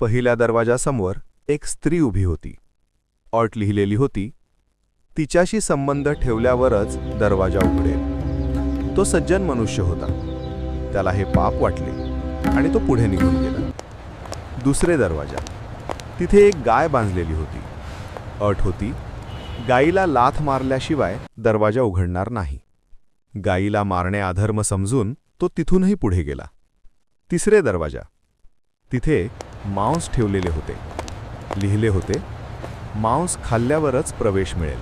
पहिल्या दरवाजासमोर एक स्त्री उभी होती. अट लिहिलेली होती, तिच्याशी संबंध ठेवल्यावरच दरवाजा उघडेल. तो सज्जन मनुष्य होता. त्याला हे पाप वाटले आणि तो पुढे निघून गेला. दुसरे दरवाजा. तिथे एक गाय बांधलेली होती. अट होती, गाईला लाथ मारल्याशिवाय दरवाजा उघडणार नाही. गाईला मारणे अधर्म समजून तो तिथूनही पुढे गेला. तिसरे दरवाजा. तिथे मांस ठेवलेले होते. लिहिले होते, मांस खाल्ल्यावरच प्रवेश मिळेल.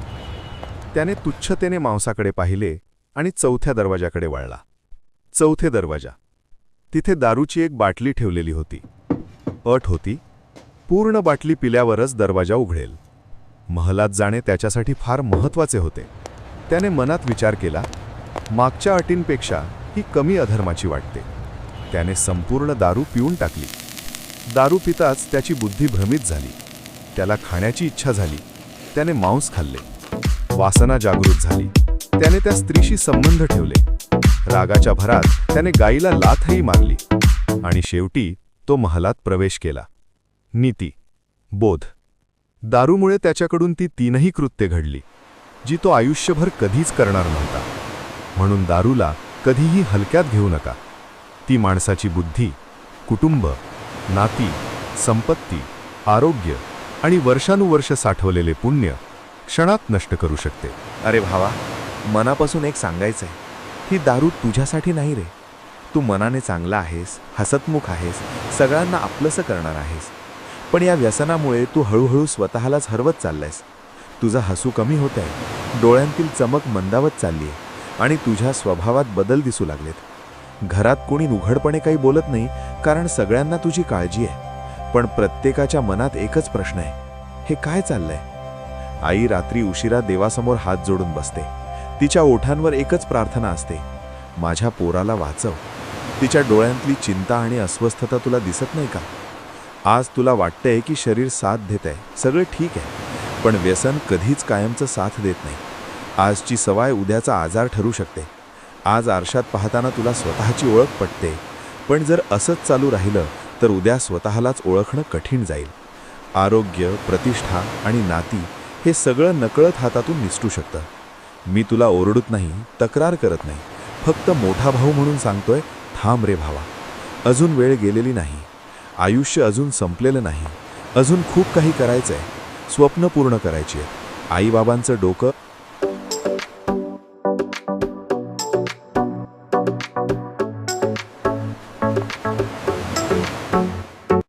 त्याने तुच्छतेने मांसाकडे पाहिले आणि चौथ्या दरवाजाकडे वळला. चौथे दरवाजा. तिथे दारूची एक बाटली ठेवलेली होती. अट होती, पूर्ण बाटली पिल्यावरच दरवाजा उघडेल. महलात जाणे त्याच्यासाठी फार महत्त्वाचे होते. त्याने मनात विचार केला, मागच्या अटींपेक्षा ही कमी अधर्माची वाटते. त्याने संपूर्ण दारू पिऊन टाकली. दारू पिताच त्याची बुद्धी भ्रमित झाली. त्याला खाण्याची इच्छा झाली. त्याने मांस खाल्ले. वासना जागृत झाली. त्याने त्या स्त्रीशी संबंध ठेवले. रागाच्या भरात त्याने गाईला लाथही मारली आणि शेवटी तो महलात प्रवेश केला. नीती, बोध. दारूमुळे त्याच्याकडून ती तीनही कृत्ये घडली, जी तो आयुष्यभर कधीच करणार नव्हता. म्हणून दारूला कधीही हलक्यात घेऊ नका. ती माणसाची बुद्धी, कुटुंब, नाती, संपत्ती, आरोग्य आणि वर्षानुवर्ष साठवलेले पुण्य क्षणात नष्ट करू शकते. अरे भावा, मनापासून एक सांगायचंय, ही दारू तुझ्यासाठी नाही रे. तू मनाने चांगला आहेस, हसतमुख आहेस, सगळ्यांना आपलंसं करणार आहेस. पण या व्यसनामुळे तू हळूहळू स्वतःलाच हरवत चाललायस. तुझं हसू कमी होत आहे, डोळ्यांतील चमक मंदावत चालली आहे आणि तुझ्या स्वभावात बदल दिसू लागलेत. घरात कोणी उघडपणे काही बोलत नाही, कारण सगळ्यांना तुझी काळजी आहे. पण प्रत्येकाच्या मनात एकच प्रश्न आहे, हे काय चाललंय? आई रात्री उशिरा देवासमोर हात जोडून बसते. तिच्या ओठांवर एकच प्रार्थना असते, माझ्या पोराला वाचव. तिच्या डोळ्यांतली चिंता आणि अस्वस्थता तुला दिसत नाही का? आज तुला वाटतंय की शरीर साथ देत आहे, सगळं ठीक आहे, पण व्यसन कधीच कायमचं साथ देत नाही. आजची सवय उद्याचा आजार ठरू शकते. आज आरशात पाहताना तुला स्वतःची ओळख पटते, पण जर असंच चालू राहिलं तर उद्या स्वतःलाच ओळखणं कठीण जाईल. आरोग्य, प्रतिष्ठा आणि नाती हे सगळं नकळत हातातून निसटू शकतं. मी तुला ओरडत नाही, तक्रार करत नाही, फक्त मोठा भाऊ म्हणून सांगतोय, थांब रे भावा. अजून वेळ गेलेली नाही. आयुष्य अजून संपलेलं नाही. अजून खूप काही करायचंय. स्वप्न पूर्ण करायची आहेत. आईबाबांचं डोकं